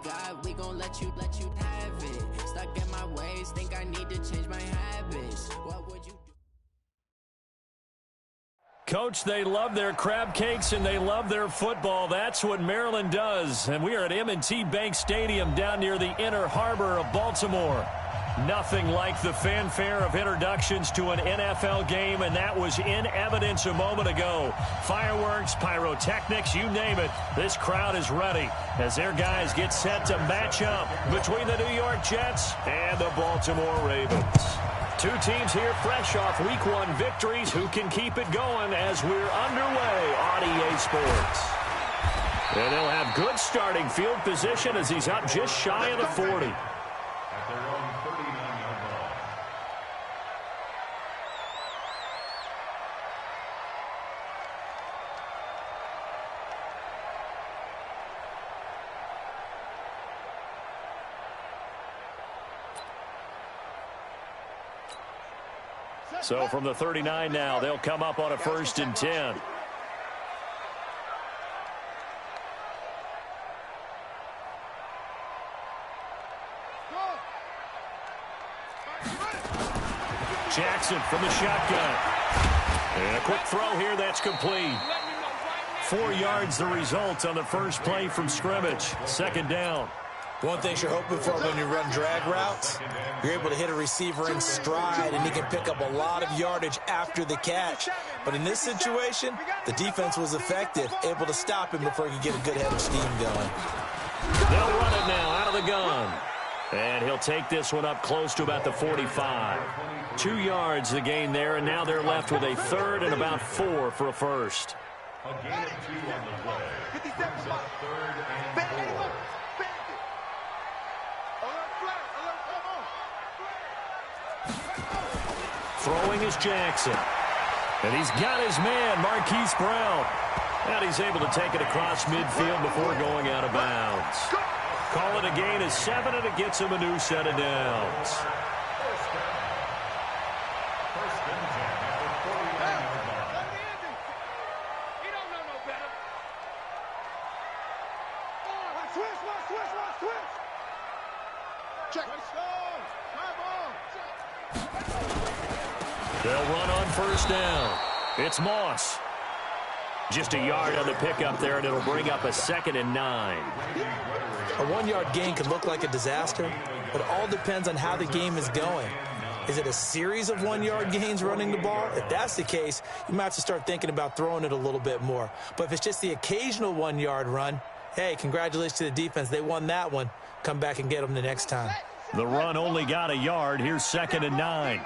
God, we gon' let you have it. Stuck in my ways, think I need to change my habits. What would you do? Coach, they love their crab cakes and they love their football. That's what Maryland does. And we are at M&T Bank Stadium down near the Inner Harbor of Baltimore. Nothing like the fanfare of introductions to an NFL game, and that was in evidence a moment ago. Fireworks, pyrotechnics, you name it. This crowd is ready as their guys get set to match up between the New York Jets and the Baltimore Ravens. Two teams here fresh off Week 1 victories. Who can keep it going as we're underway on EA Sports? And they'll have good starting field position as he's up just shy of the 40. So from the 39 now, they'll come up on a 1st and 10. Jackson from the shotgun. And a quick throw here, that's complete. 4 yards the result on the first play from scrimmage. 2nd down. One thing you're hoping for when you run drag routes, you're able to hit a receiver in stride, and he can pick up a lot of yardage after the catch. But in this situation, the defense was effective, able to stop him before he could get a good head of steam going. They'll run it now out of the gun. And he'll take this one up close to about the 45. 2 yards the gain there, and now they're left with a 3rd and about 4 for a first. A gain of 2 on the play. Brings up 3rd and 4. Throwing is Jackson. And he's got his man, Marquise Brown. And he's able to take it across midfield before going out of bounds. Call it a gain of 7, and it gets him a new set of downs. They'll run on 1st down. It's Moss. Just a yard on the pickup there, and it'll bring up a 2nd and 9. A 1-yard gain could look like a disaster, but it all depends on how the game is going. Is it a series of 1-yard gains running the ball? If that's the case, you might have to start thinking about throwing it a little bit more. But if it's just the occasional 1-yard run, hey, congratulations to the defense. They won that one. Come back and get them the next time. The run only got a yard. Here's 2nd and 9.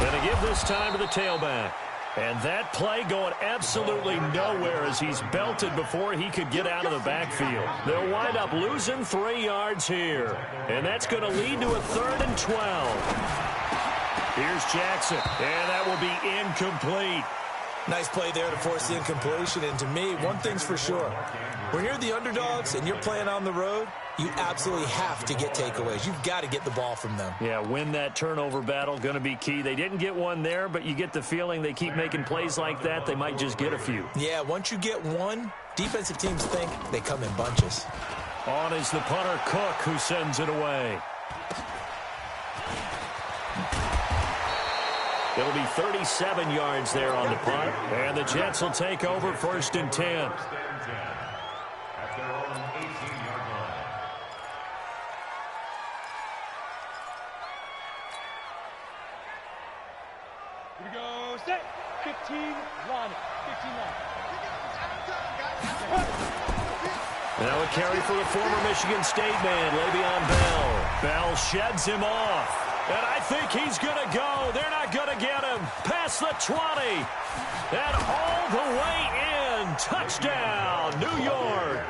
Going to give this time to the tailback. And that play going absolutely nowhere as he's belted before he could get out of the backfield. They'll wind up losing 3 yards here. And that's going to lead to a 3rd and 12. Here's Jackson. And that will be incomplete. Nice play there to force the incompletion. And to me, one thing's for sure. When you're the underdogs and you're playing on the road, you absolutely have to get takeaways. You've got to get the ball from them. Yeah, win that turnover battle, going to be key. They didn't get one there, but you get the feeling they keep making plays like that, they might just get a few. Yeah, once you get one, defensive teams think they come in bunches. On is the punter, Cook, who sends it away. It'll be 37 yards there on the punt. And the Jets will take over 1st and 10. At their own 18-yard line. Here we go. Set. 15, line. 15, line. Now a carry for the former Michigan State man, Le'Veon Bell. Bell sheds him off. And I think he's going to go. They're not going to get him. Past the 20. And all the way in. Touchdown, New York.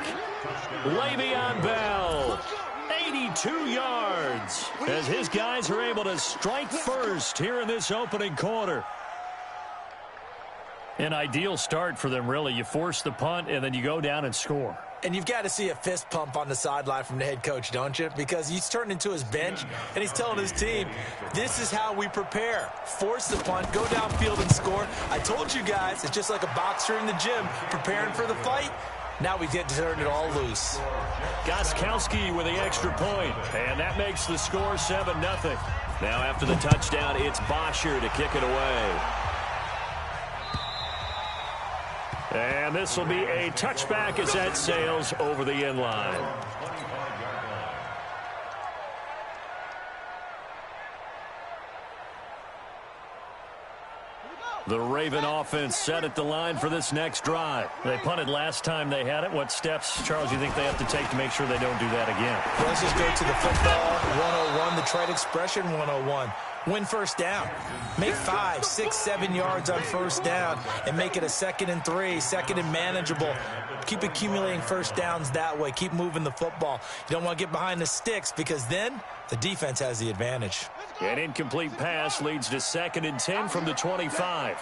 Le'Veon Bell. 82 yards. As his guys are able to strike first here in this opening quarter. An ideal start for them, really. You force the punt, and then you go down and score. And you've got to see a fist pump on the sideline from the head coach, don't you? Because he's turned into his bench, and he's telling his team, this is how we prepare. Force the punt, go downfield and score. I told you guys, it's just like a boxer in the gym preparing for the fight. Now we get to turn it all loose. Gostkowski with the extra point, and that makes the score 7-0. Now after the touchdown, it's Bosher to kick it away. And this will be a touchback as that sails over the end line. The Raven offense set at the line for this next drive. They punted last time they had it. What steps, Charles, you think they have to take to make sure they don't do that again? Well, let's just go to the football 101, the trade expression 101. Win first down. Make 5, 6, 7 yards on first down and make it a 2nd and 3, 2nd and manageable. Keep accumulating first downs that way. Keep moving the football. You don't want to get behind the sticks because then the defense has the advantage. An incomplete pass leads to 2nd and 10 from the 25.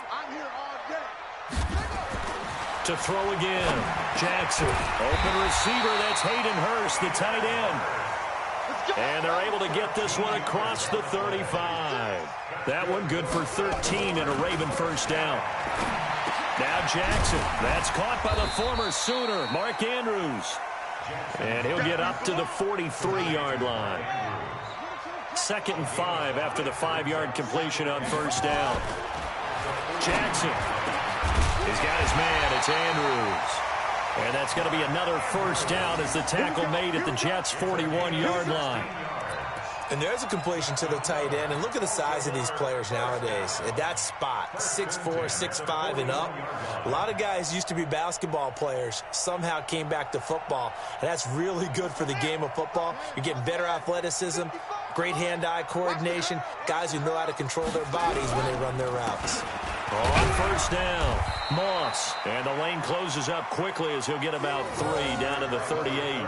To throw again. Jackson. Open receiver. That's Hayden Hurst, the tight end. And they're able to get this one across the 35. That one good for 13 and a Raven first down. Now Jackson. That's caught by the former Sooner, Mark Andrews. And he'll get up to the 43-yard line. 2nd and 5 after the 5-yard completion on first down. Jackson. He's got his man. It's Andrews. And that's going to be another first down as the tackle made at the Jets' 41-yard line. And there's a completion to the tight end. And look at the size of these players nowadays. At that spot, 6'4", 6'5", and up. A lot of guys used to be basketball players, somehow came back to football. And that's really good for the game of football. You're getting better athleticism, great hand-eye coordination, guys who know how to control their bodies when they run their routes. On first down, Moss. And the lane closes up quickly as he'll get about 3 down to the 38.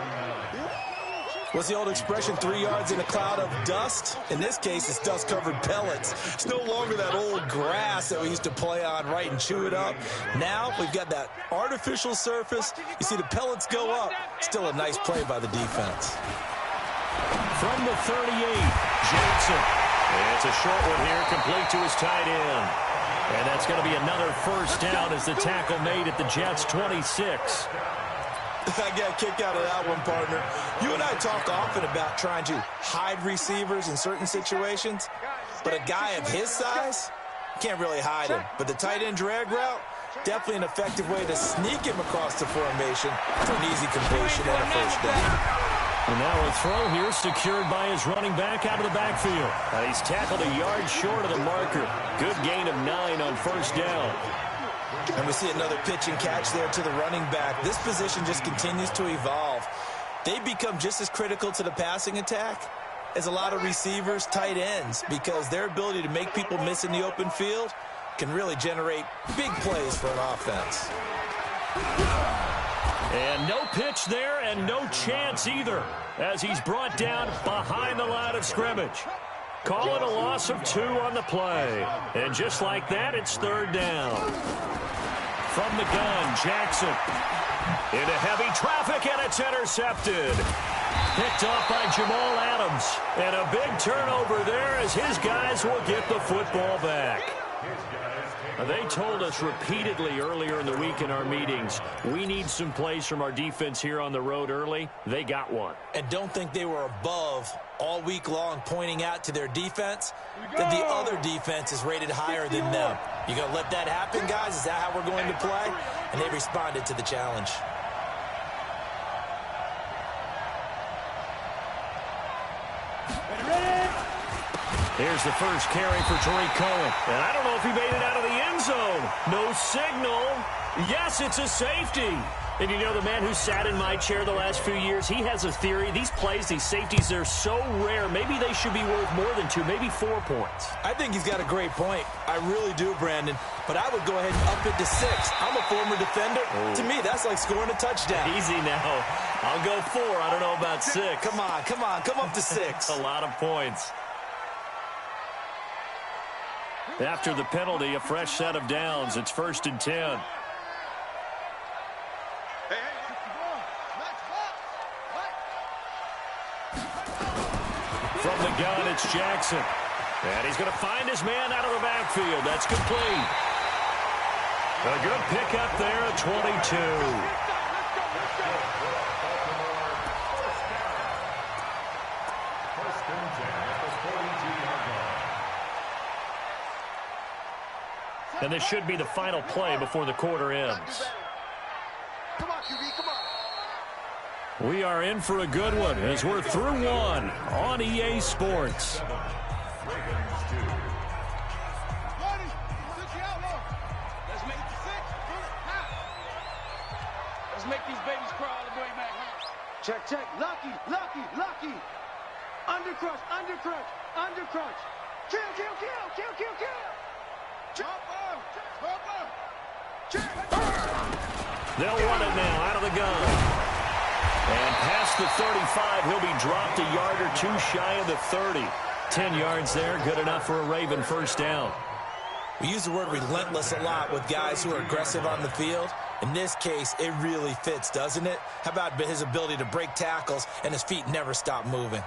What's the old expression, 3 yards in a cloud of dust? In this case, it's dust-covered pellets. It's no longer that old grass that we used to play on, right, and chew it up. Now we've got that artificial surface. You see the pellets go up. Still a nice play by the defense. From the 38, Jackson. It's a short one here, complete to his tight end. And that's going to be another first down as the tackle made at the Jets' 26. I got a kick out of that one, partner. You and I talk often about trying to hide receivers in certain situations, but a guy of his size, can't really hide him. But the tight end drag route, definitely an effective way to sneak him across the formation for an easy completion and a first down. And now a throw here secured by his running back out of the backfield. He's tackled a yard short of the marker. Good gain of 9 on first down. And we see another pitch and catch there to the running back. This position just continues to evolve. They become just as critical to the passing attack as a lot of receivers, tight ends, because their ability to make people miss in the open field can really generate big plays for an offense. And no pitch there and no chance either as he's brought down behind the line of scrimmage. Call it a loss of 2 on the play. And just like that, it's third down. From the gun, Jackson. Into heavy traffic, and it's intercepted. Picked off by Jamal Adams. And a big turnover there as his guys will get the football back. They told us repeatedly earlier in the week in our meetings, we need some plays from our defense here on the road early. They got one. And don't think they were above all week long pointing out to their defense that the other defense is rated higher than them. You going to let that happen, guys? Is that how we're going to play? And they responded to the challenge. Here's the first carry for Tariq Cohen. And I don't know if he made it out of the end zone. No signal. Yes, it's a safety. And you know, the man who sat in my chair the last few years, he has a theory. These plays, these safeties, they're so rare. Maybe they should be worth more than 2, maybe 4 points. I think he's got a great point. I really do, Brandon. But I would go ahead and up it to 6. I'm a former defender. To me, that's like scoring a touchdown. Easy now. I'll go 4. I don't know about 6. Come on. Come up to 6. A lot of points. After the penalty, a fresh set of downs. It's 1st and 10. From the gun, it's Jackson. And he's going to find his man out of the backfield. That's complete. A good pickup there at 22. And this should be the final play before the quarter ends. Come on, QB, come on. We are in for a good one as we're through one on EA Sports. Let's make these babies crawl all the way back home. Check, check. Lucky. Undercrunch. Kill. They'll run it now out of the gun. And past the 35, he'll be dropped a yard or two shy of the 30. 10 yards there, good enough for a Raven first down. We use the word relentless a lot with guys who are aggressive on the field. In this case, it really fits, doesn't it? How about his ability to break tackles and his feet never stop moving?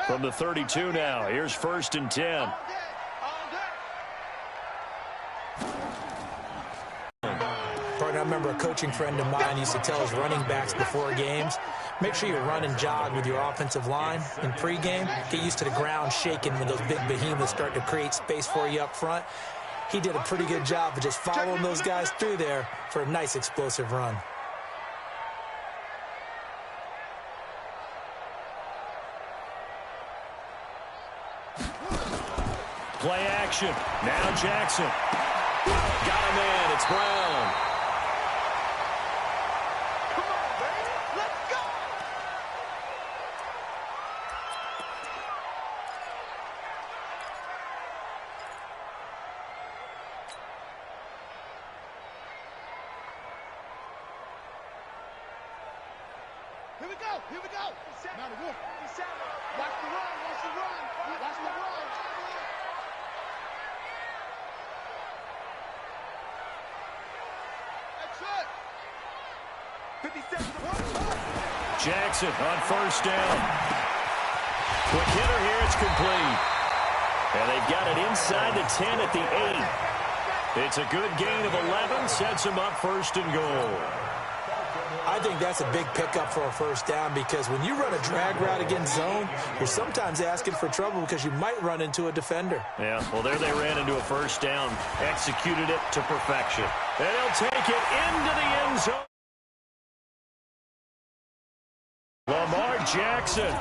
From the 32 now, here's 1st and 10. Partner, I remember a coaching friend of mine used to tell his running backs before games, make sure you run and jog with your offensive line in pregame. Get used to the ground shaking when those big behemoths start to create space for you up front. He did a pretty good job of just following those guys through there for a nice explosive run. Play action. Now Jackson. Got a man. It's Brown. Come on, baby. Let's go. Here we go. Now the wolf. Watch the run. Jackson on 1st down. Quick hitter here, it's complete. And they've got it inside the 10 at the 8. It's a good gain of 11, sets them up 1st and goal. I think that's a big pickup for a 1st down because when you run a drag route against zone, you're sometimes asking for trouble because you might run into a defender. Yeah, well, there they ran into a 1st down, executed it to perfection. And he'll take it into the end zone. Lamar Jackson,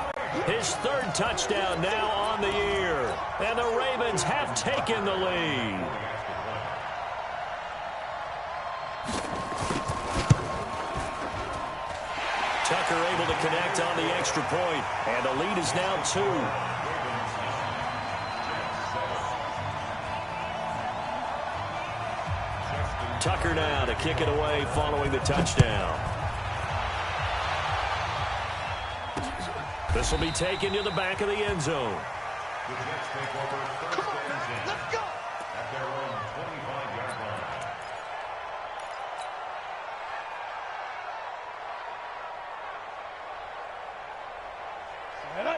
his 3rd touchdown now on the year. And the Ravens have taken the lead. Tucker able to connect on the extra point, and the lead is now 2. Tucker now to kick it away following the touchdown. This will be taken to the back of the end zone. Come on, man. Let's go. At their own 25-yard line.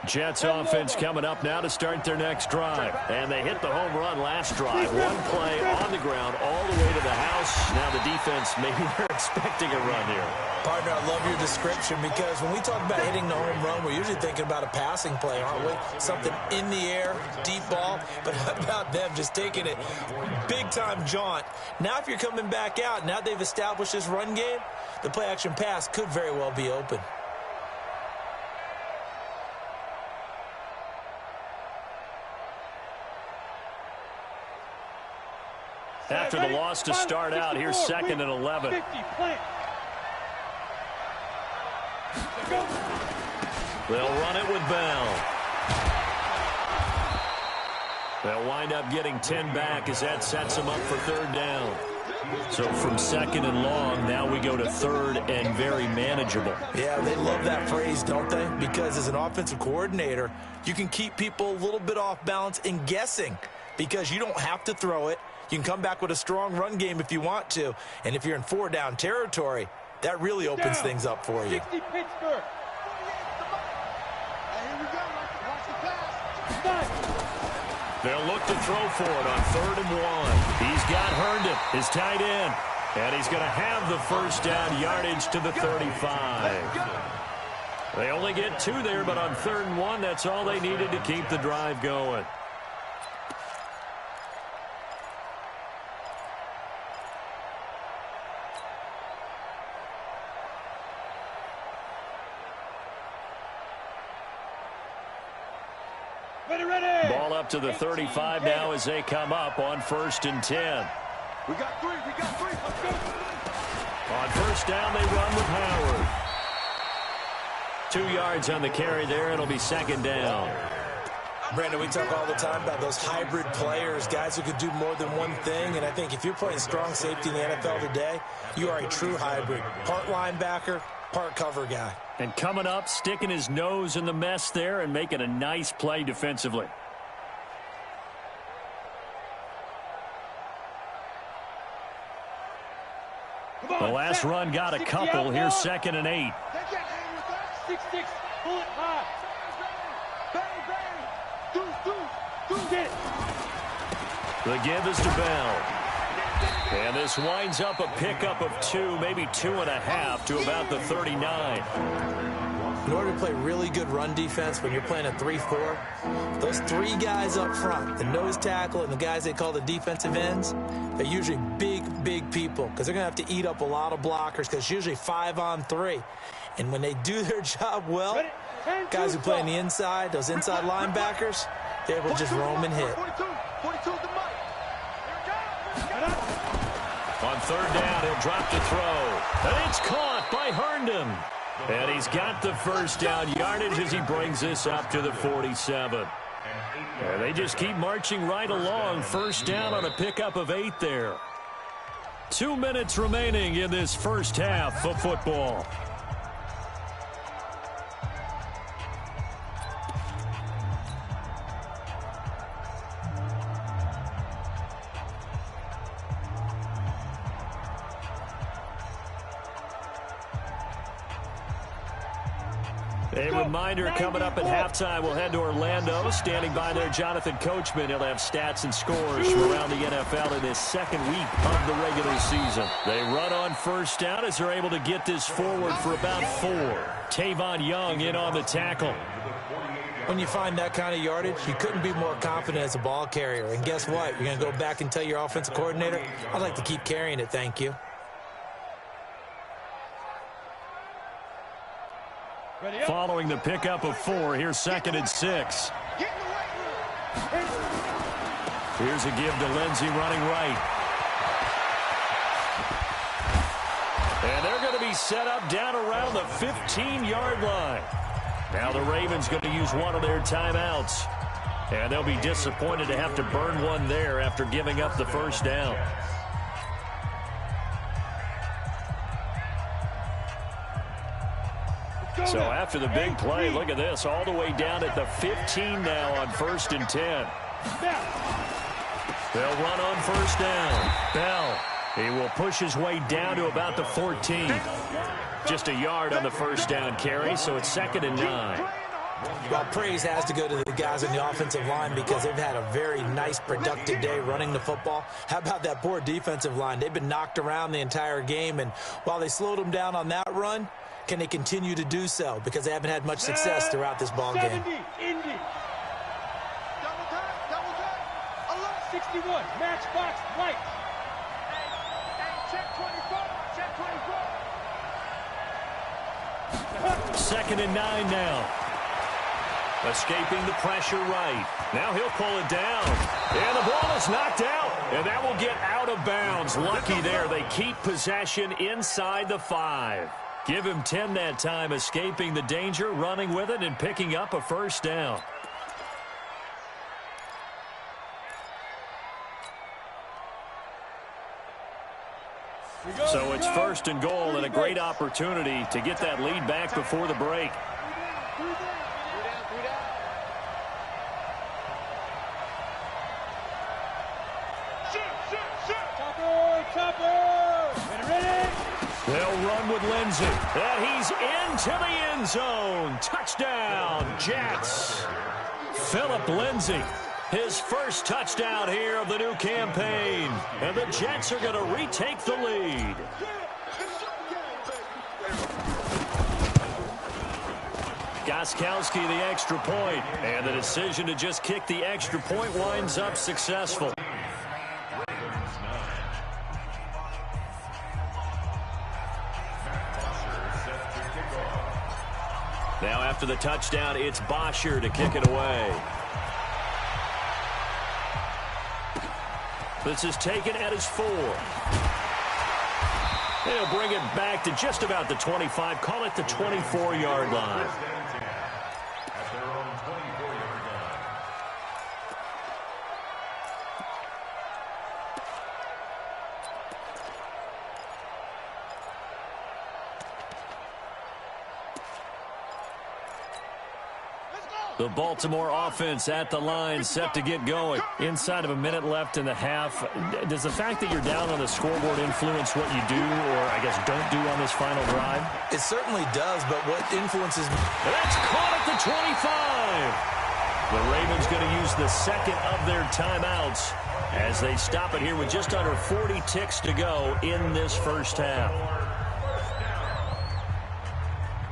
Jets offense coming up now to start their next drive. And they hit the home run last drive. One play on the ground all the way to the house. Now the defense, maybe they're expecting a run here. Partner, I love your description because when we talk about hitting the home run, we're usually thinking about a passing play, aren't we? Something in the air, deep ball. But how about them just taking it big-time jaunt? Now if you're coming back out, now they've established this run game, the play-action pass could very well be open. After the loss to start out, here's 2nd and 11. 50, plant. Go. They'll run it with Bell. They'll wind up getting 10 back as that sets them up for 3rd down. So from 2nd and long, now we go to 3rd and very manageable. Yeah, they love that phrase, don't they? Because as an offensive coordinator, you can keep people a little bit off balance and guessing because you don't have to throw it. You can come back with a strong run game if you want to. And if you're in 4-down territory, that really opens things up for you. 60 Pittsburgh. They'll look to throw for it on 3rd and 1. He's got Herndon, his tight end. And he's going to have the first down yardage to the 35. They only get 2 there, but on 3rd and 1, that's all they needed to keep the drive going. Ball up to the 35 now as they come up on 1st and 10. We got 3. Let's go. On 1st down, they run with Howard. 2 yards on the carry there. It'll be 2nd down. Brandon, we talk all the time about those hybrid players, guys who could do more than one thing. And I think if you're playing strong safety in the NFL today, you are a true hybrid. Part linebacker, part cover guy. And coming up, sticking his nose in the mess there and making a nice play defensively. The last run got a couple. Here's 2nd and 8. 6-6, pull it high. Bang. The give is to Bell. And this winds up a pickup of 2, maybe 2.5 to about the 39. In order to play really good run defense when you're playing a 3-4, those 3 guys up front, the nose tackle and the guys they call the defensive ends, they're usually big people because they're going to have to eat up a lot of blockers because it's usually 5 on 3. And when they do their job well, guys who play on the inside, those inside linebackers, they're able to just roam and hit. 42's the mic. On 3rd down, he'll drop to throw. And it's caught by Herndon. And he's got the first down yardage as he brings this up to the 47. And they just keep marching right along. 1st down on a pickup of 8 there. 2 minutes remaining in this first half of football. A reminder coming up at halftime, we'll head to Orlando. Standing by there, Jonathan Coachman. He'll have stats and scores from around the NFL in this 2nd week of the regular season. They run on 1st down as they're able to get this forward for about 4. Tavon Young in on the tackle. When you find that kind of yardage, you couldn't be more confident as a ball carrier. And guess what? You're going to go back and tell your offensive coordinator, I'd like to keep carrying it, thank you. Following the pickup of 4, here's 2nd and 6. Here's a give to Lindsey running right. And they're going to be set up down around the 15-yard line. Now the Ravens going to use one of their timeouts. And they'll be disappointed to have to burn one there after giving up the first down. So after the big play, look at this, all the way down at the 15 now on 1st and 10. They'll run on 1st down. Bell, he will push his way down to about the 14. Just a yard on the first down carry, so it's 2nd and 9. Well, praise has to go to the guys on the offensive line because they've had a very nice, productive day running the football. How about that poor defensive line? They've been knocked around the entire game, and while they slowed them down on that run, can they continue to do so? Because they haven't had much success throughout this ball game. 70, Indy. Double time. 61, matchbox, right. Check 24. Check 24. 2nd and 9 now. Escaping the pressure right. Now he'll pull it down. And the ball is knocked out. And that will get out of bounds. Lucky there. They keep possession inside the 5. Give him 10 that time, escaping the danger, running with it, and picking up a first down. So it's 1st and goal and a great opportunity to get that lead back before the break. They'll run with Lindsey. And he's into the end zone. Touchdown, Jets. Phillip Lindsay, his first touchdown here of the new campaign. And the Jets are going to retake the lead. Gostkowski the extra point, and the decision to just kick the extra point winds up successful. Now after the touchdown, it's Bosher to kick it away. This is taken at his 4. They'll bring it back to just about the 25, call it the 24-yard line. The Baltimore offense at the line, set to get going. Inside of a minute left in the half. Does the fact that you're down on the scoreboard influence what you do, or I guess don't do on this final drive? It certainly does, but what influences... That's caught at the 25. The Ravens going to use the second of their timeouts as they stop it here with just under 40 ticks to go in this first half.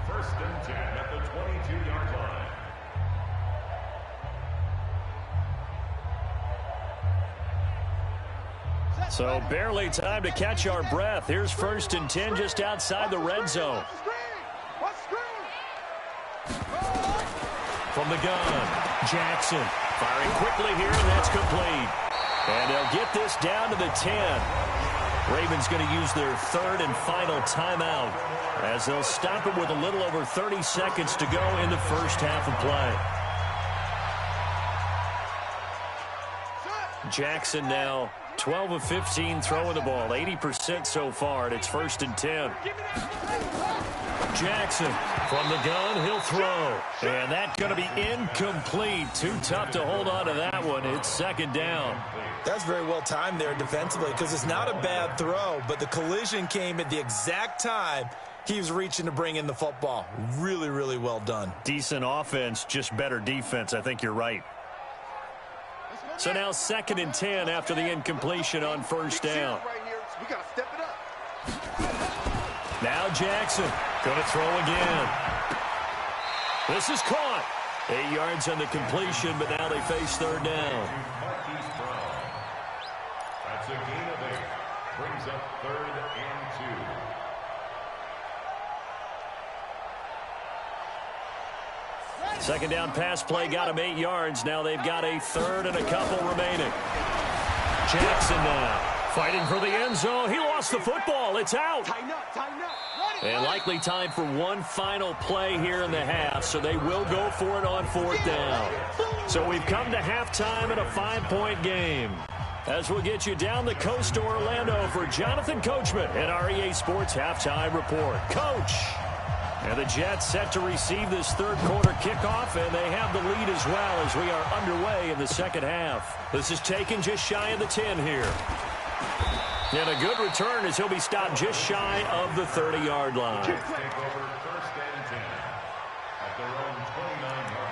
First and 10 at the 22-yard line. So barely time to catch our breath. Here's first and 10 just outside the red zone. From the gun, Jackson firing quickly here, and that's complete. And they'll get this down to the 10. Ravens going to use their third and final timeout as they'll stop it with a little over 30 seconds to go in the first half of play. Jackson now 12 of 15 throwing the ball, 80% so far, and it's first and 10. Jackson from the gun, he'll throw. And that's going to be incomplete. Too tough to hold on to that one. It's second down. That's very well timed there defensively because it's not a bad throw, but the collision came at the exact time he was reaching to bring in the football. Really, really well done. Decent offense, just better defense. I think you're right. So now second and 10 after the incompletion on first down. We got to step it up. Now Jackson going to throw again. This is caught. 8 yards on the completion, but now they face third down. That's a gain of 8. Brings up third and 2. Second down pass play got him 8 yards. Now they've got a third and a couple remaining. Jackson now fighting for the end zone. He lost the football. It's out. And likely time for one final play here in the half, so they will go for it on fourth down. So we've come to halftime in a 5-point game. As we'll get you down the coast to Orlando for Jonathan Coachman and our EA Sports Halftime Report. Coach! And the Jets set to receive this third quarter kickoff, and they have the lead as well as we are underway in the second half. This is taken just shy of the 10 here. And a good return as he'll be stopped just shy of the 30-yard line. Take over first and 10 at their own 29-yard line.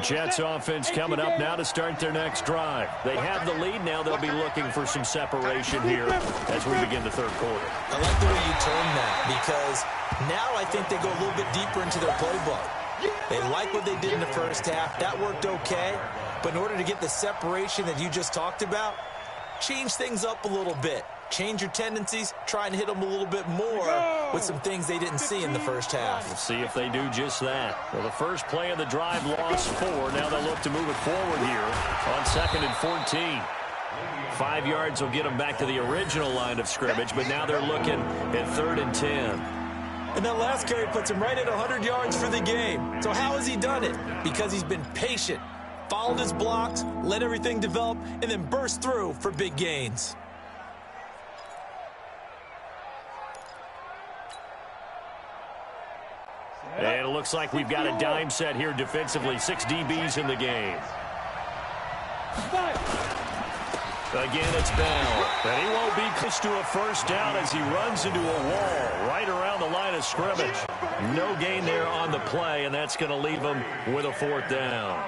Jets offense coming up now to start their next drive. They have the lead. Now they'll be looking for some separation here as we begin the third quarter. I like the way you term that because now I think they go a little bit deeper into their playbook. They like what they did in the first half. That worked okay. But in order to get the separation that you just talked about, change things up a little bit. Change your tendencies, try and hit them a little bit more with some things they didn't see in the first half. We'll see if they do just that. Well, the first play of the drive lost 4. Now they'll look to move it forward here on second and 14. 5 yards will get them back to the original line of scrimmage, but now they're looking at third and 10. And that last carry puts him right at 100 yards for the game. So how has he done it? Because he's been patient, followed his blocks, let everything develop, and then burst through for big gains. And it looks like we've got a dime set here defensively. 6 DBs in the game. Again, it's Bell. And he won't be close to a first down as he runs into a wall right around the line of scrimmage. No gain there on the play, and that's going to leave him with a fourth down.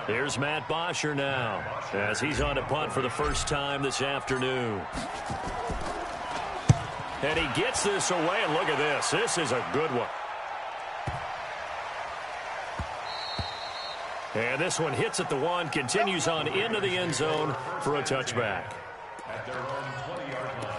Here's Matt Bosher now as he's on to punt for the first time this afternoon. And he gets this away, and look at this. This is a good one. And this one hits at the 1, continues on into the end zone for a touchback. At their own 20-yard line.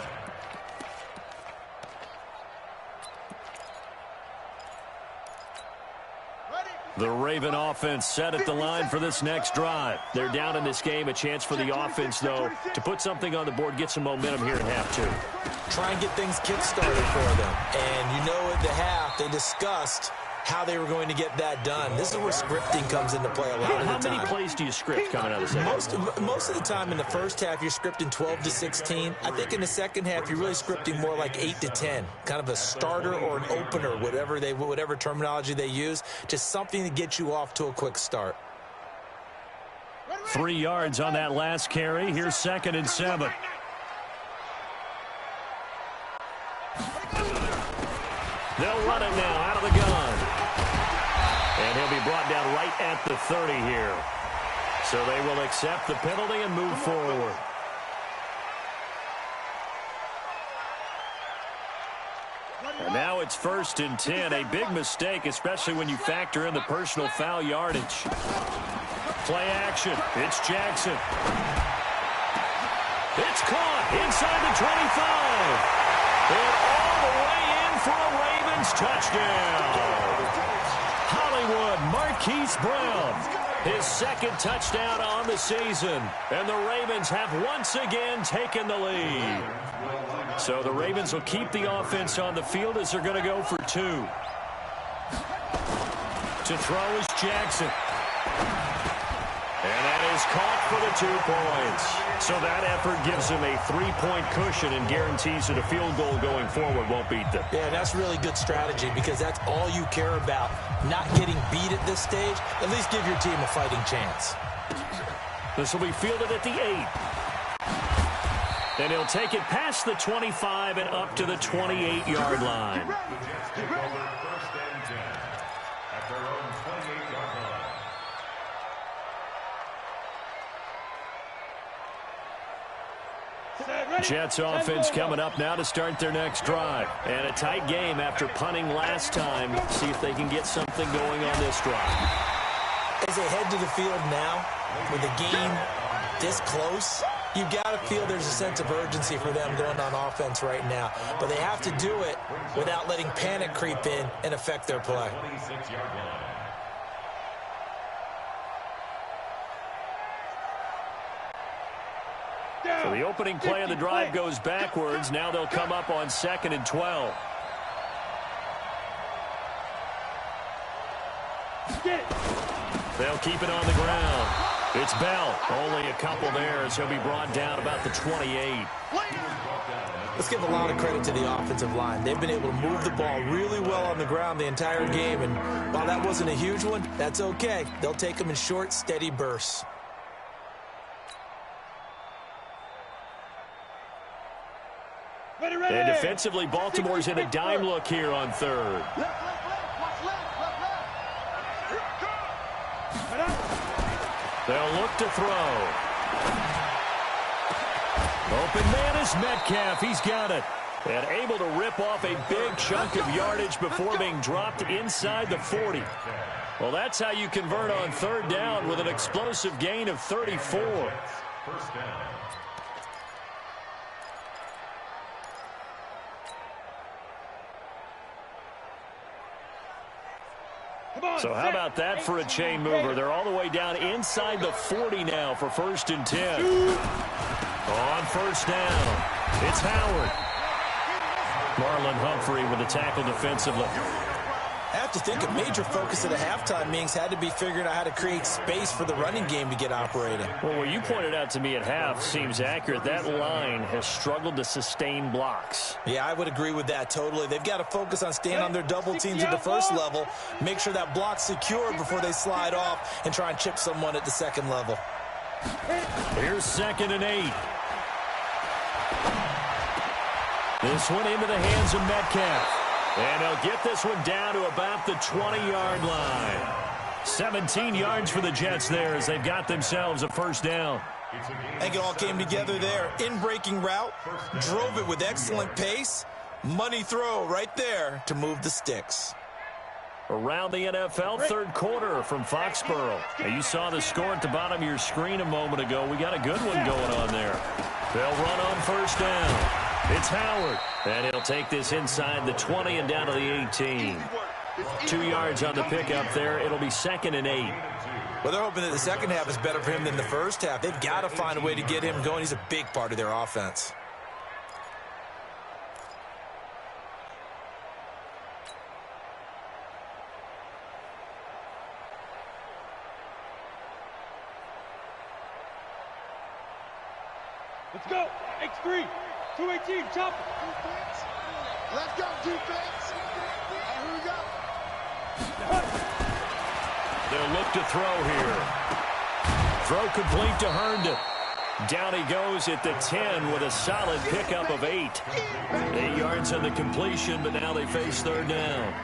The Raven offense set at the line for this next drive. They're down in this game. A chance for the offense, though, to put something on the board, get some momentum here in half 2. Try and get things kick-started for them. And you know at the half, they discussed how they were going to get that done. This is where scripting comes into play a lot of the time. How many plays do you script coming out of the second? Most of the time in the first half, you're scripting 12 to 16. I think in the second half, you're really scripting more like 8 to 10. Kind of a starter or an opener, whatever terminology they use. Just something to get you off to a quick start. 3 yards on that last carry. Here's 2nd and 7. They'll run it now out of the gun. And he'll be brought down right at the 30 here. So they will accept the penalty and move forward. And now it's 1st and 10. A big mistake, especially when you factor in the personal foul yardage. Play action. It's Jackson. It's caught inside the 25. And all the way in for a Ravens touchdown. Hollywood Marquise Brown, his 2nd touchdown on the season. And the Ravens have once again taken the lead. So the Ravens will keep the offense on the field as they're going to go for 2. To throw is Jackson. And that is caught for the 2 points. So that effort gives them a 3-point cushion and guarantees that a field goal going forward won't beat them. Yeah, that's really good strategy because that's all you care about. Not getting beat at this stage. At least give your team a fighting chance. This will be fielded at the 8. And he'll take it past the 25 and up to the 28-yard line. Jets offense coming up now to start their next drive. And a tight game after punting last time. See if they can get something going on this drive. As they head to the field now, with the game this close, you've got to feel there's a sense of urgency for them going on offense right now. But they have to do it without letting panic creep in and affect their play. So the opening play of the drive goes backwards. Now they'll come up on 2nd and 12. They'll keep it on the ground. It's Bell. Only a couple there as he'll be brought down about the 28. Let's give a lot of credit to the offensive line. They've been able to move the ball really well on the ground the entire game. And while that wasn't a huge one, that's okay. They'll take them in short, steady bursts. And defensively, Baltimore's in a dime look here on 3rd. They'll look to throw. Open man is Metcalf. He's got it. And able to rip off a big chunk of yardage before being dropped inside the 40. Well, that's how you convert on 3rd down with an explosive gain of 34. First down. So how about that for a chain mover? They're all the way down inside the 40 now for 1st and 10. On 1st down, it's Howard. Marlon Humphrey with the tackle defensively. I have to think a major focus of the halftime meetings had to be figuring out how to create space for the running game to get operating. Well, what you pointed out to me at half seems accurate. That line has struggled to sustain blocks. Yeah, I would agree with that totally. They've got to focus on staying on their double teams at the first level, make sure that block's secure before they slide off and try and chip someone at the second level. Here's 2nd and 8. This one into the hands of Metcalf. And he'll get this one down to about the 20-yard line. 17 yards for the Jets there as they've got themselves a first down. I think it all came together there. In-breaking route, drove it with excellent pace. Money throw right there to move the sticks. Around the NFL, third quarter from Foxborough. Now, you saw the score at the bottom of your screen a moment ago. We got a good one going on there. They'll run on first down. It's Howard. And he'll take this inside the 20 and down to the 18. 2 yards on the pickup there. It'll be 2nd and 8. Well, they're hoping that the second half is better for him than the first half. They've got to find a way to get him going. He's a big part of their offense. Let's go. X3. 218. Chop. Let's go, defense. Here we go. They'll look to throw here. Throw complete to Herndon. Down he goes at the 10 with a solid pickup of 8. 8 yards on the completion, but now they face third down.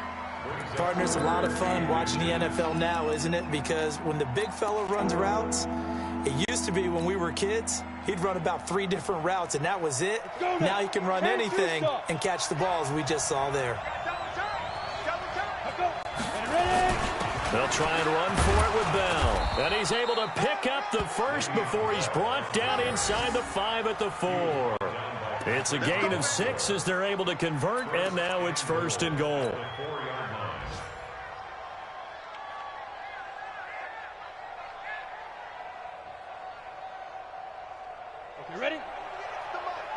Partners, a lot of fun watching the NFL now, isn't it? Because when the big fella runs routes, it used to be when we were kids, he'd run about 3 different routes, and that was it. Now he can run anything and catch the balls we just saw there. They'll try and run for it with Bell. And he's able to pick up the first before he's brought down inside the 5 at the 4. It's a gain of 6 as they're able to convert, and now it's 1st and goal. Okay, ready?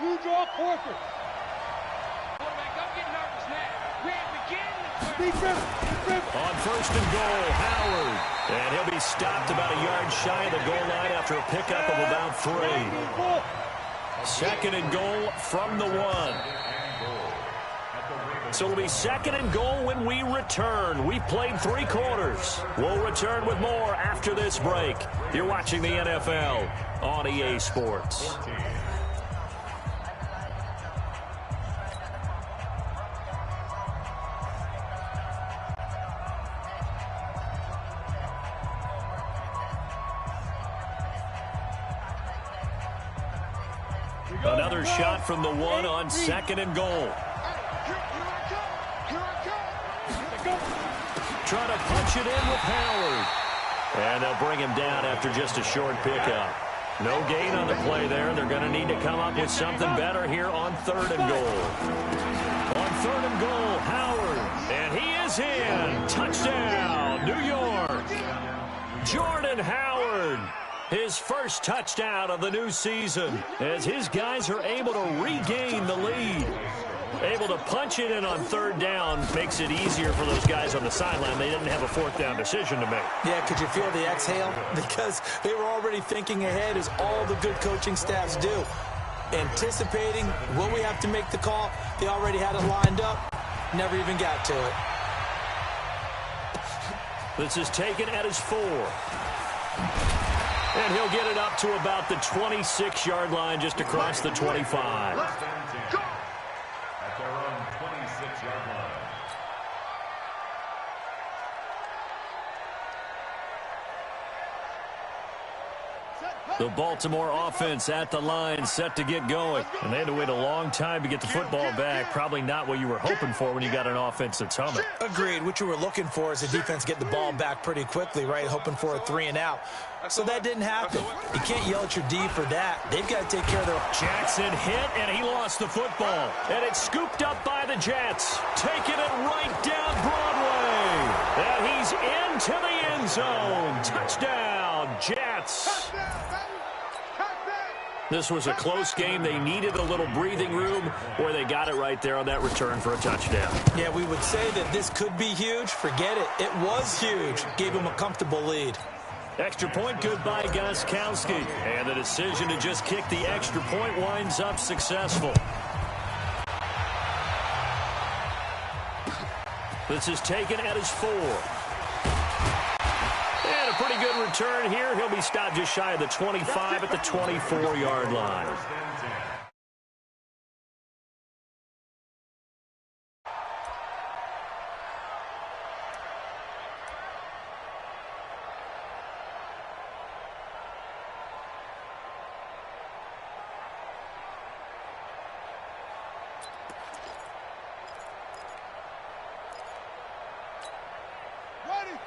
You draw quarter. On 1st and goal, Howard. And he'll be stopped about a yard shy of the goal line after a pickup of about 3. 2nd and goal from the 1. So it'll be 2nd and goal when we return. We've played 3 quarters. We'll return with more after this break. You're watching the NFL on EA Sports. Another shot from the 1 on 2nd and goal. Trying to punch it in with Howard. And they'll bring him down after just a short pickup. No gain on the play there. They're going to need to come up with something better here on 3rd and goal. On 3rd and goal, Howard. And he is in. Touchdown, New York. Jordan Howard. His first touchdown of the new season as his guys are able to regain the lead. Able to punch it in on 3rd down makes it easier for those guys on the sideline. They didn't have a 4th down decision to make. Yeah, could you feel the exhale? Because they were already thinking ahead, as all the good coaching staffs do. Anticipating, will we have to make the call? They already had it lined up. Never even got to it. This is taken at his 4. And he'll get it up to about the 26-yard line just across the 25. At their own 26-yard line. The Baltimore offense at the line, set to get going. And they had to wait a long time to get the football back. Probably not what you were hoping for when you got an offense that's humming. Agreed. What you were looking for is the defense get the ball back pretty quickly, right? Hoping for a 3 and out. So that didn't happen. You can't yell at your D for that. They've got to take care of their... Jackson hit, and he lost the football. And it's scooped up by the Jets. Taking it right down Broadway. And he's into the end zone. Touchdown, Jets. This was a close game. They needed a little breathing room, where they got it right there on that return for a touchdown. Yeah, we would say that this could be huge. Forget it. It was huge. Gave him a comfortable lead. Extra point good by Gostkowski. And the decision to just kick the extra point winds up successful. This is taken at his 4. And a pretty good return here. He'll be stopped just shy of the 25 at the 24-yard line.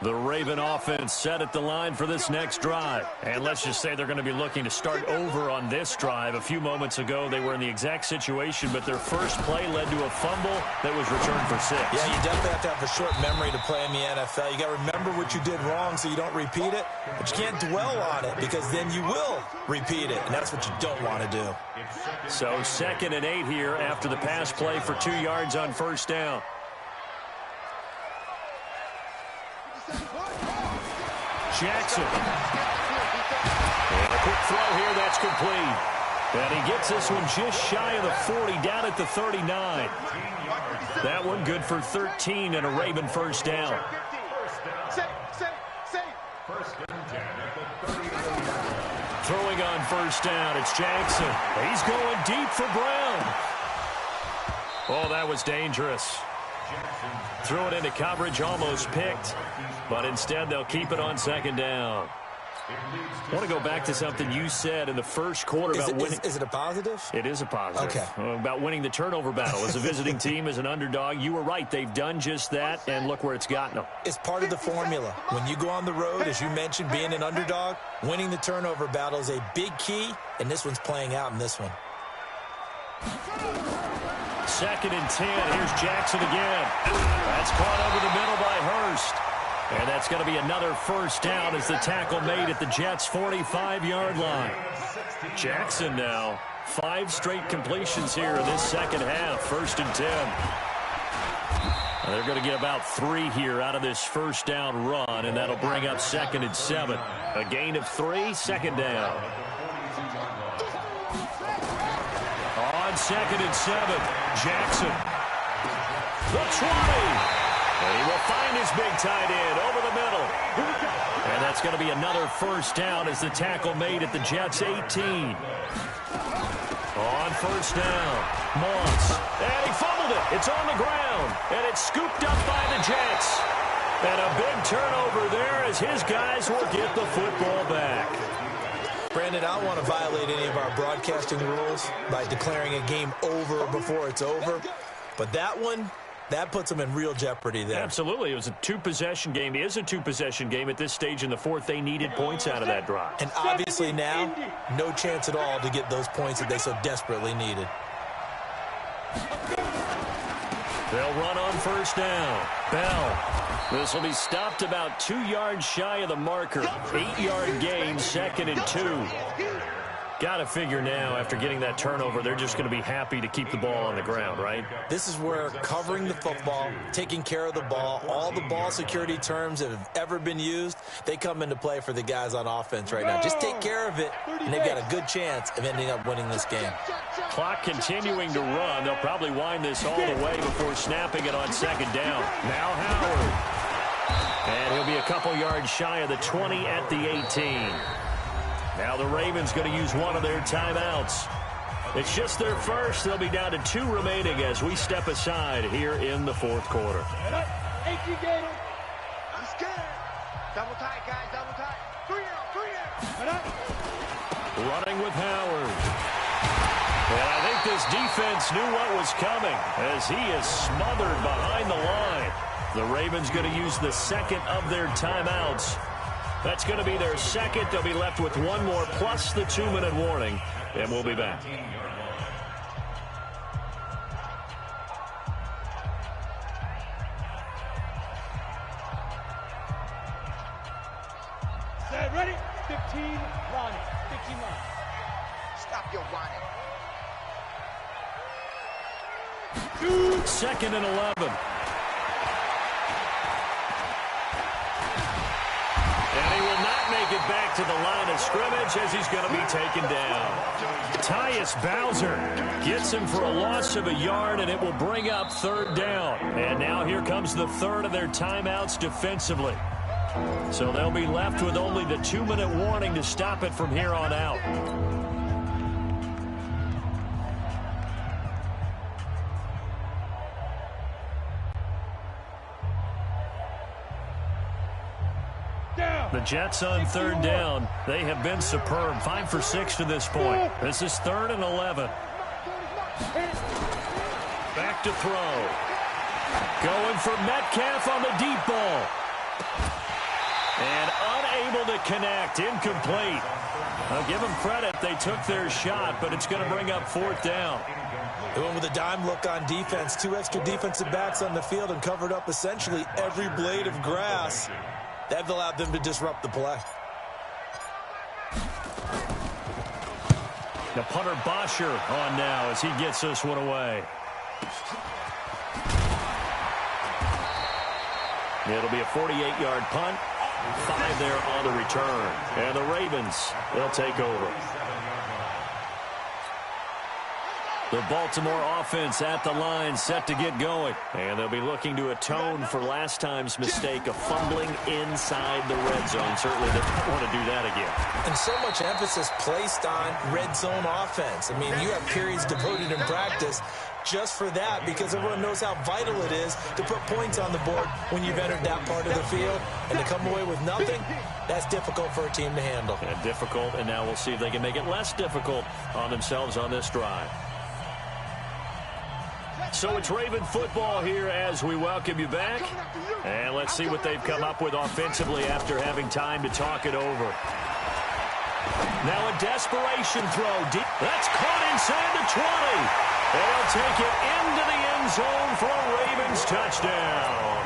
The Raven offense set at the line for this next drive. And let's just say they're going to be looking to start over on this drive. A few moments ago, they were in the exact situation, but their first play led to a fumble that was returned for 6. Yeah, you definitely have to have a short memory to play in the NFL. You got to remember what you did wrong so you don't repeat it, but you can't dwell on it because then you will repeat it, and that's what you don't want to do. So 2nd and 8 here after the pass play for 2 yards on first down. Jackson. And a quick throw here, that's complete. And he gets this one just shy of the 40, down at the 39. That one good for 13 and a Raven first down. Throwing on first down, it's Jackson. He's going deep for Brown. Oh, that was dangerous. Threw it into coverage, almost picked, but instead they'll keep it on 2nd down. I want to go back to something you said in the first quarter about winning. Is it a positive? It is a positive. Okay. About winning the turnover battle. As a visiting team, as an underdog, you were right. They've done just that, and look where it's gotten them. It's part of the formula. When you go on the road, as you mentioned, being an underdog, winning the turnover battle is a big key, and this one's playing out in this one. 2nd and 10. Here's Jackson again. That's caught over the middle by Hurst. And that's going to be another first down as the tackle made at the Jets' 45-yard line. Jackson now, 5 straight completions here in this second half. 1st and 10. They're going to get about 3 here out of this first down run, and that'll bring up 2nd and 7. A gain of 3, 2nd down. On 2nd and 7, Jackson. The 20. And he will find his big tight end over the middle. And that's going to be another first down as the tackle made at the Jets' 18. On first down, Moss. And he fumbled it. It's on the ground. And it's scooped up by the Jets. And a big turnover there as his guys will get the football back. Brandon, I don't want to violate any of our broadcasting rules by declaring a game over before it's over. But that one, that puts them in real jeopardy there. Absolutely. It was a 2-possession game. It is a 2-possession game at this stage in the 4th. They needed points out of that drive. And obviously now, no chance at all to get those points that they so desperately needed. They'll run on first down. Bell. This will be stopped about 2 yards shy of the marker. 8-yard gain, 2nd and 2. Got to figure now, after getting that turnover, they're just going to be happy to keep the ball on the ground, right? This is where covering the football, taking care of the ball, all the ball security terms that have ever been used, they come into play for the guys on offense right now. Just take care of it, and they've got a good chance of ending up winning this game. Clock continuing to run. They'll probably wind this all the way before snapping it on 2nd down. Now Howard. And he'll be a couple yards shy of the 20 at the 18. Now the Ravens going to use one of their timeouts. It's just their first. They'll be down to 2 remaining as we step aside here in the 4th quarter. I'm scared. Double tight, guys. Double tight. 3 out. Running with Howard. And I think this defense knew what was coming as he is smothered behind the line. The Ravens going to use the 2nd of their timeouts. That's going to be their 2nd. They'll be left with 1 more plus the 2-minute warning, and we'll be back. Set, ready? 15, line. 15 line. Stop your whining. 2nd and 11. Make it back to the line of scrimmage as he's going to be taken down. Tyus Bowser gets him for a loss of a yard, and it will bring up 3rd down. And now here comes the 3rd of their timeouts defensively. So they'll be left with only the 2-minute warning to stop it from here on out. The Jets on third down. They have been superb. 5 for 6 to this point. This is 3rd and 11. Back to throw. Going for Metcalf on the deep ball. And unable to connect. Incomplete. I'll give them credit. They took their shot, but it's going to bring up 4th down. They went with a dime look on defense. 2 extra defensive backs on the field and covered up essentially every blade of grass. That allowed them to disrupt the play. The punter Bosher on now as he gets this one away. It'll be a 48-yard punt. 5 there on the return. And the Ravens, they'll take over. The Baltimore offense at the line, set to get going. And they'll be looking to atone for last time's mistake of fumbling inside the red zone. Certainly they don't want to do that again. And so much emphasis placed on red zone offense. I mean, you have periods devoted in practice just for that because everyone knows how vital it is to put points on the board when you've entered that part of the field. And to come away with nothing, that's difficult for a team to handle. And difficult, and now we'll see if they can make it less difficult on themselves on this drive. So it's Raven football here as we welcome you back. And let's see what they've come up with offensively after having time to talk it over. Now a desperation throw. Deep. That's caught inside the 20. They'll take it into the end zone for a Ravens touchdown.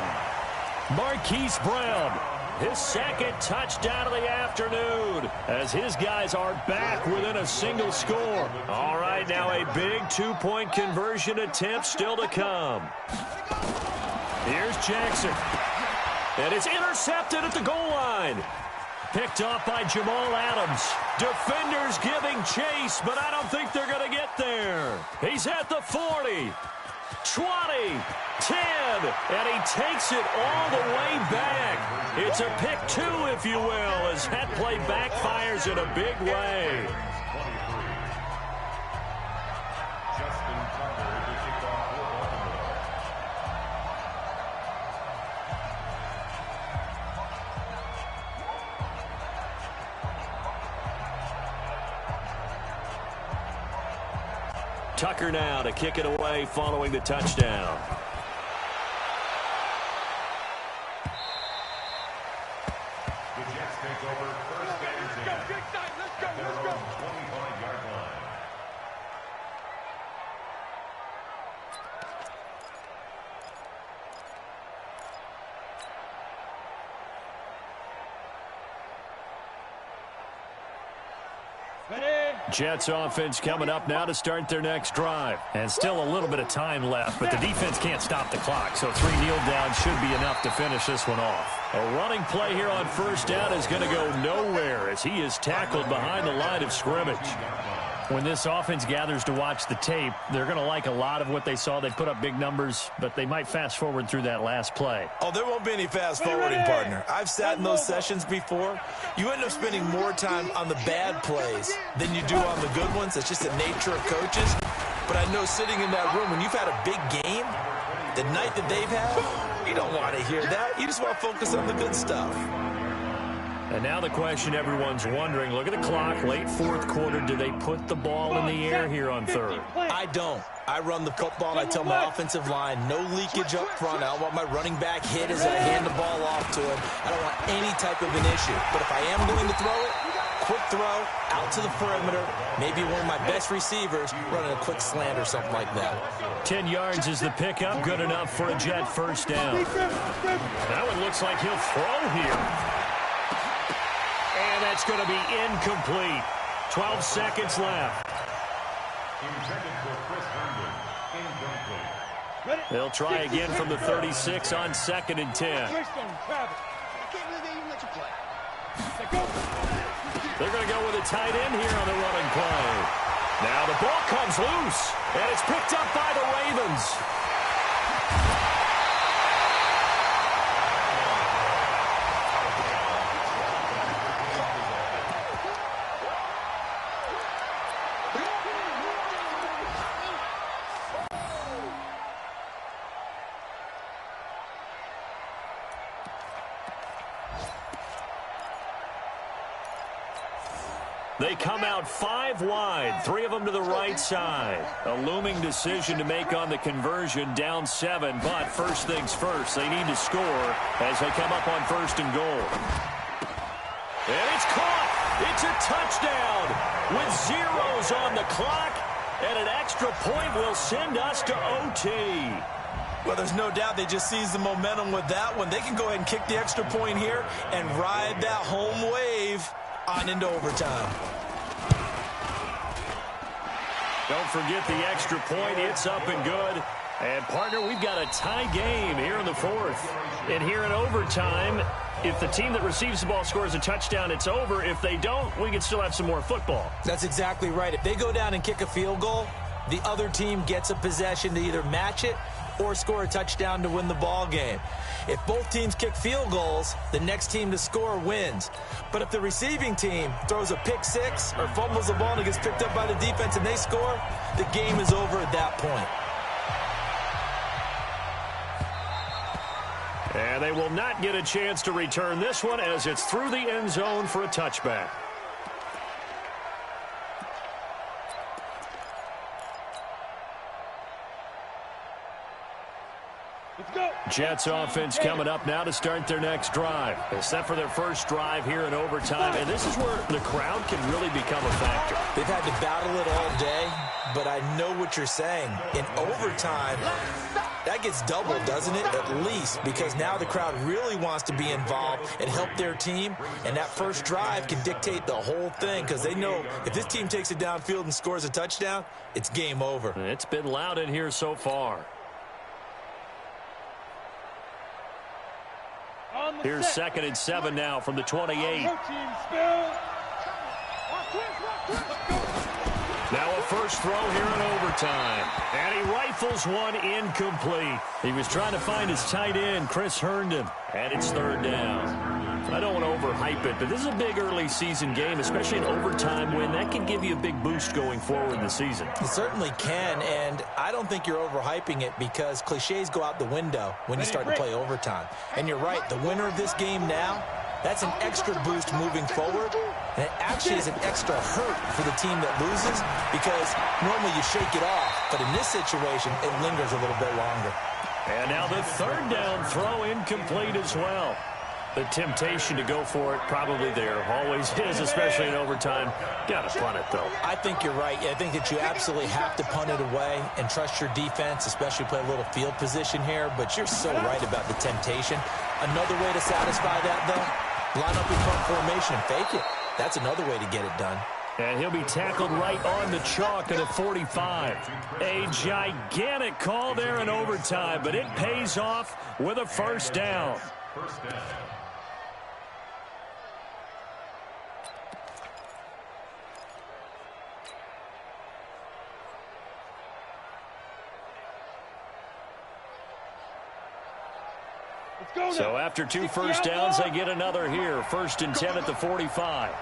Marquise Brown, his 2nd touchdown of the afternoon as his guys are back within a single score. All right, now a big 2-point conversion attempt still to come. Here's Jackson. And it's intercepted at the goal line. Picked off by Jamal Adams. Defenders giving chase, but I don't think they're going to get there. He's at the 40. 20, 10, and he takes it all the way back. It's a pick 2, if you will, as that play backfires in a big way. Tucker now to kick it away following the touchdown. The Jets take over 1st and 10. Let's go. 25-yard line. Jets offense coming up now to start their next drive. And still a little bit of time left, but the defense can't stop the clock, so 3 kneel downs should be enough to finish this one off. A running play here on 1st down is going to go nowhere as he is tackled behind the line of scrimmage. When this offense gathers to watch the tape, they're going to like a lot of what they saw. They put up big numbers, but they might fast forward through that last play. Oh, there won't be any fast forwarding, partner. I've sat in those sessions before. You end up spending more time on the bad plays than you do on the good ones. It's just the nature of coaches. But I know sitting in that room, when you've had a big game, the night that they've had, you don't want to hear that. You just want to focus on the good stuff. And now the question everyone's wondering, look at the clock, late 4th quarter. Do they put the ball in the air here on 3rd? I don't. I run the football, and I tell my offensive line, no leakage up front. I don't want my running back hit as I hand the ball off to him. I don't want any type of an issue. But if I am going to throw it, quick throw, out to the perimeter, maybe one of my best receivers running a quick slant or something like that. 10 yards is the pickup, good enough for a Jet 1st down. That one looks like he'll throw here. And that's going to be incomplete. 12 seconds left. They'll try again from the 36 on 2nd and 10. They're going to go with a tight end here on the running play. Now the ball comes loose, and it's picked up by the Ravens. They come out 5 wide, 3 of them to the right side. A looming decision to make on the conversion, down 7. But first things first, they need to score as they come up on 1st and goal. And it's caught. It's a touchdown with zeros on the clock. And an extra point will send us to OT. Well, there's no doubt they just seized the momentum with that one. They can go ahead and kick the extra point here and ride that home wave on into overtime. Don't forget the extra point. It's up and good. And, partner, we've got a tie game here in the 4th. And here in overtime, if the team that receives the ball scores a touchdown, it's over. If they don't, we can still have some more football. That's exactly right. If they go down and kick a field goal, the other team gets a possession to either match it or score a touchdown to win the ball game. If both teams kick field goals, the next team to score wins. But if the receiving team throws a pick 6 or fumbles the ball and it gets picked up by the defense and they score, the game is over at that point. And they will not get a chance to return this one as it's through the end zone for a touchback. Jets offense coming up now to start their next drive. They're set for their first drive here in overtime, and this is where the crowd can really become a factor. They've had to battle it all day, but I know what you're saying. In overtime, that gets doubled, doesn't it? At least, because now the crowd really wants to be involved and help their team, and that first drive can dictate the whole thing because they know if this team takes it downfield and scores a touchdown, it's game over. It's been loud in here so far. Here's 2nd and 7 now from the 28. Now a first throw here in overtime. And he rifles one incomplete. He was trying to find his tight end, Chris Herndon. And it's 3rd down. I don't want to overhype it, but this is a big early season game, especially an overtime win. That can give you a big boost going forward in the season. It certainly can, and I don't think you're overhyping it because cliches go out the window when you start to play overtime. And you're right, the winner of this game now, that's an extra boost moving forward, and it actually is an extra hurt for the team that loses because normally you shake it off, but in this situation, it lingers a little bit longer. And now the 3rd down throw incomplete as well. The temptation to go for it probably there. Always is, especially in overtime. Got to punt it, though. I think you're right. I think that you absolutely have to punt it away and trust your defense, especially play a little field position here. But you're so right about the temptation. Another way to satisfy that, though, line up in front formation and fake it. That's another way to get it done. And he'll be tackled right on the chalk at the 45. A gigantic call there in overtime, but it pays off with a first down. So after 2 first downs, they get another here. 1st and 10 at the 45.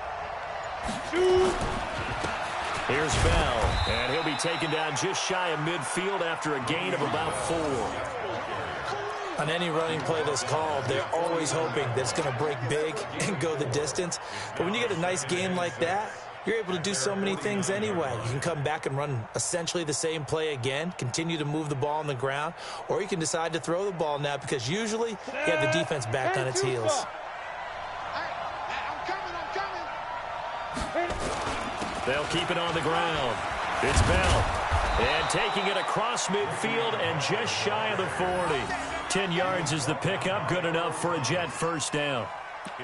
Here's Bell, and he'll be taken down just shy of midfield after a gain of about 4. On any running play that's called, they're always hoping that it's going to break big and go the distance. But when you get a nice game like that, you're able to do so many things anyway. You can come back and run essentially the same play again, continue to move the ball on the ground, or you can decide to throw the ball now because usually you have the defense back on its heels. They'll keep it on the ground. It's Bell. And taking it across midfield and just shy of the 40. 10 yards is the pickup. Good enough for a Jet first down.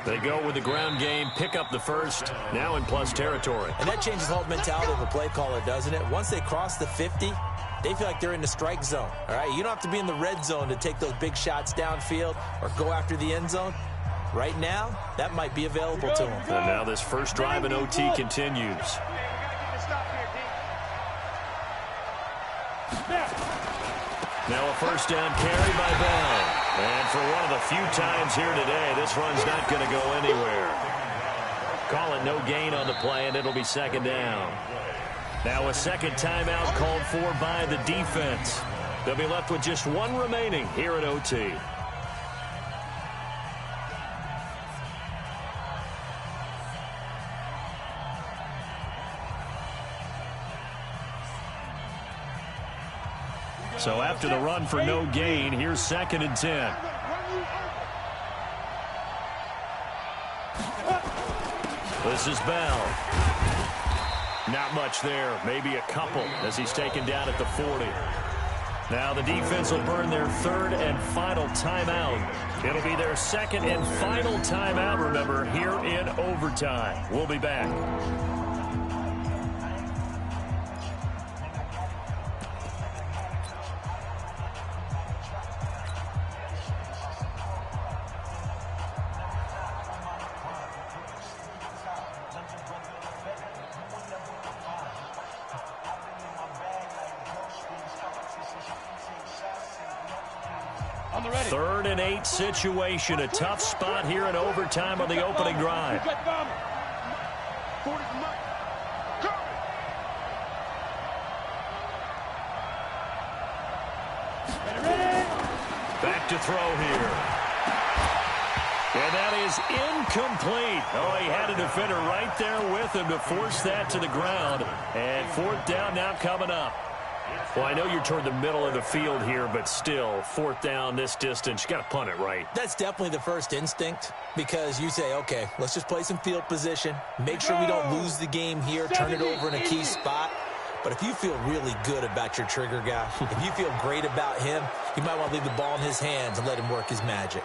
They go with the ground game, pick up the first, now in plus territory. And that changes the whole mentality of a play caller, doesn't it? Once they cross the 50, they feel like they're in the strike zone. All right, you don't have to be in the red zone to take those big shots downfield or go after the end zone. Right now, that might be available to them. And now this first drive in OT continues. Now a first down carry by Bell. And for one of the few times here today, this run's not going to go anywhere. Call it no gain on the play, and it'll be 2nd down. Now a second timeout called for by the defense. They'll be left with just 1 remaining here at OT. So after the run for no gain, here's 2nd and 10. This is Bell. Not much there. Maybe a couple as he's taken down at the 40. Now the defense will burn their 3rd and final timeout. It'll be their 2nd and final timeout, remember, here in overtime. We'll be back. On the ready. 3rd and 8 situation. A tough spot here in overtime on the opening drive. Back to throw here. And that is incomplete. Oh, he had a defender right there with him to force that to the ground. And 4th down now coming up. Well, I know you're toward the middle of the field here, but still, 4th down this distance, you got to punt it right. That's definitely the first instinct because you say, okay, let's just play some field position, make sure we don't lose the game here, turn it over in a key spot. But if you feel really good about your trigger guy, if you feel great about him, you might want to leave the ball in his hands and let him work his magic.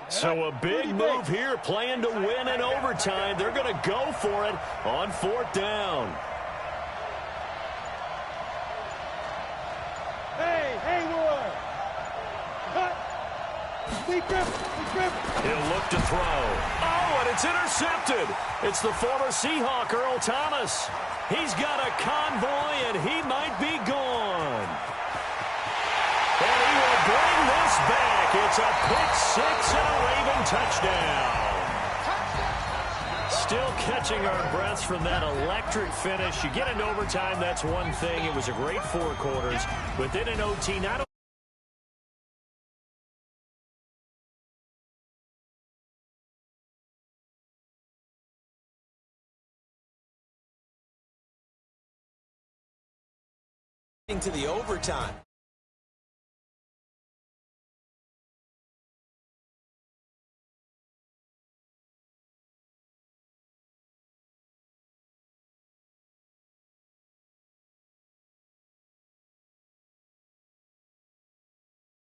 So a big move here, playing to win in overtime. They're going to go for it on 4th down. Hey, Hayward! Cut! He'll look to throw. Oh, and it's intercepted. It's the former Seahawk, Earl Thomas. He's got a convoy, and he might be gone. And he will bring this back. It's a pick 6 and a Raven touchdown. Still catching our breaths from that electric finish. You get into overtime, that's one thing. It was a great 4 quarters. But then in OT, not to the overtime.